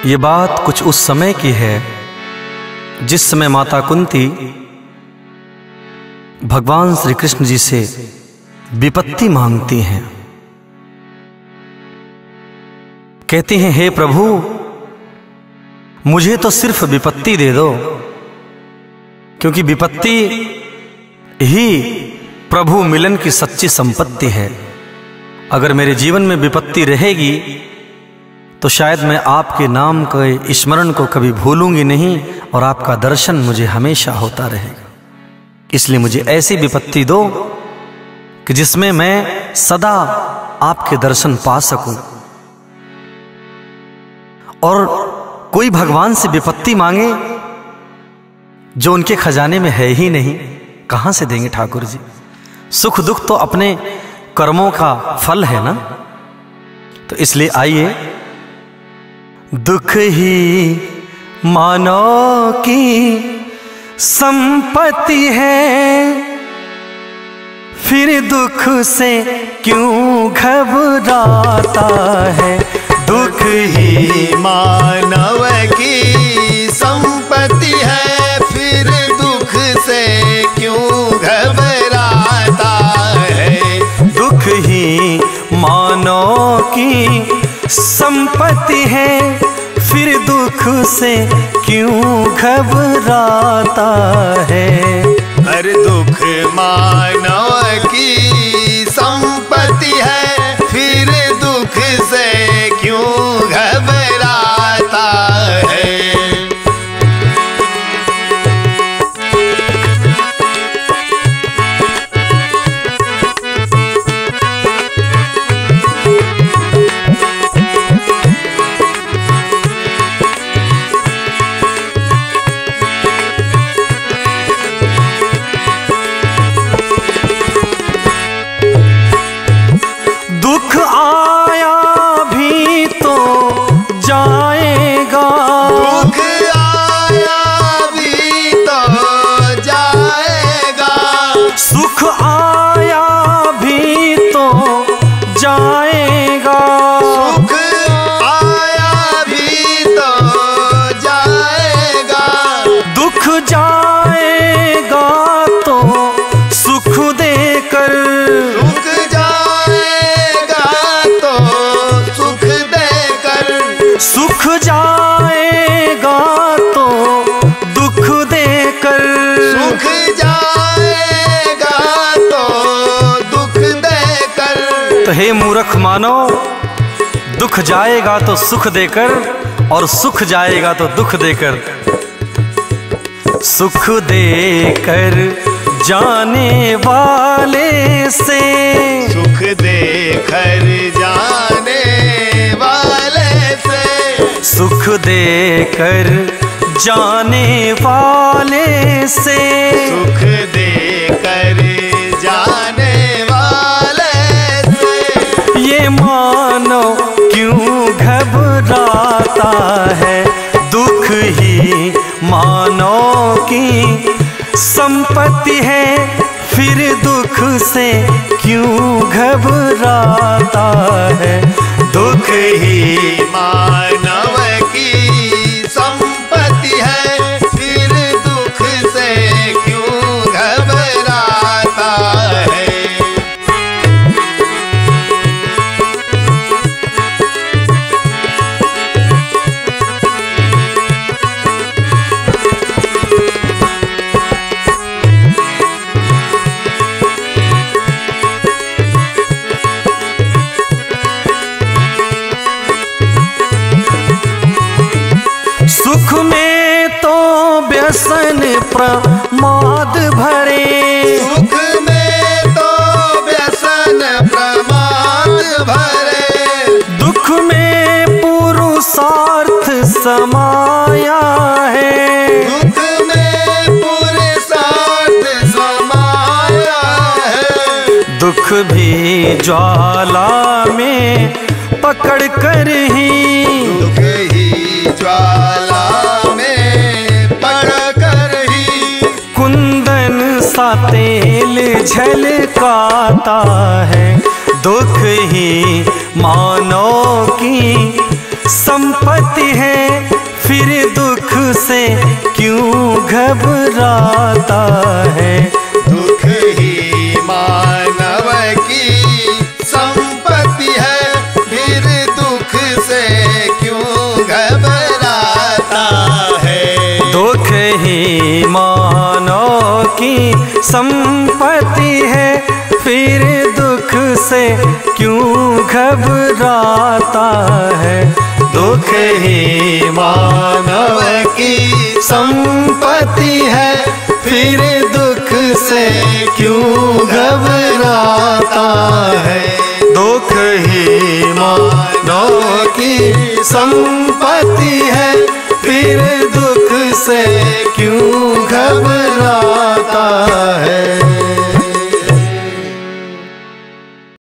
ये बात कुछ उस समय की है जिस समय माता कुंती भगवान श्री कृष्ण जी से विपत्ति मांगती हैं। कहती हैं, हे प्रभु मुझे तो सिर्फ विपत्ति दे दो, क्योंकि विपत्ति ही प्रभु मिलन की सच्ची संपत्ति है। अगर मेरे जीवन में विपत्ति रहेगी तो शायद मैं आपके नाम के स्मरण को कभी भूलूंगी नहीं और आपका दर्शन मुझे हमेशा होता रहेगा। इसलिए मुझे ऐसी विपत्ति दो कि जिसमें मैं सदा आपके दर्शन पा सकूं। और कोई भगवान से विपत्ति मांगे जो उनके खजाने में है ही नहीं, कहां से देंगे ठाकुर जी? सुख दुख तो अपने कर्मों का फल है ना। तो इसलिए आइए, दुख ही मानव की संपत्ति है, फिर दुख से क्यों घबराता है। दुख ही मानव की संपत्ति है, फिर दुख से क्यों घबराता है। दुख ही मानव की संपत्ति है, फिर दुख से क्यों घबराता है। हर दुख मानव की संपत्ति है, फिर दुख से क्यों घबराता है। दुख आया भी तो जाएगा, दुख आया भी तो जाएगा। सुख आया भी तो जाएगा, सुख आया भी तो जाएगा। दुख जाएगा तो सुख देकर, सुख जाएगा तो सुख देकर, सुख जाएगा तो दुख देकर। सुख जाएगा तो दुख देकर। तो हे मूर्ख मानो, दुख जाएगा तो सुख देकर और सुख जाएगा तो दुख देकर। सुख देकर जाने वाले से, सुख देकर जाने वाले से, सुख देकर जाने वाले से, सुख देकर जाने वाले से। ये मानो क्यों घबराता है। दुख ही मानो की संपत्ति है, फिर दुख से क्यों घबराता है। दुख ही मानव की संपत्ति है, फिर दुख से क्यों घबराता है। सुख में तो व्यसन प्रमाद भरे, सुख में तो व्यसन प्रमाद भरे। दुख में पुरुषार्थ समाया है। दुख में पुरुषार्थ समाया है। दुख भी ज्वाला में पकड़ कर ही, दुख ही ज्वाला में पड़ कर ही, कुंदन सा तेल झलकाता है। दुख ही मानव की संपत्ति है, फिर दुख से क्यों घबराता है। दुख ही मानव की संपत्ति है, फिर दुख से क्यों घबराता है। दुख ही मानव की संपत्ति है, फिर दुख से क्यों घबराता है। दुख ही मानव की संपत्ति है, फिर दुख से क्यों घबराता है। दुख ही मानव की संपत्ति है, फिर दुख से क्यों घबराता है।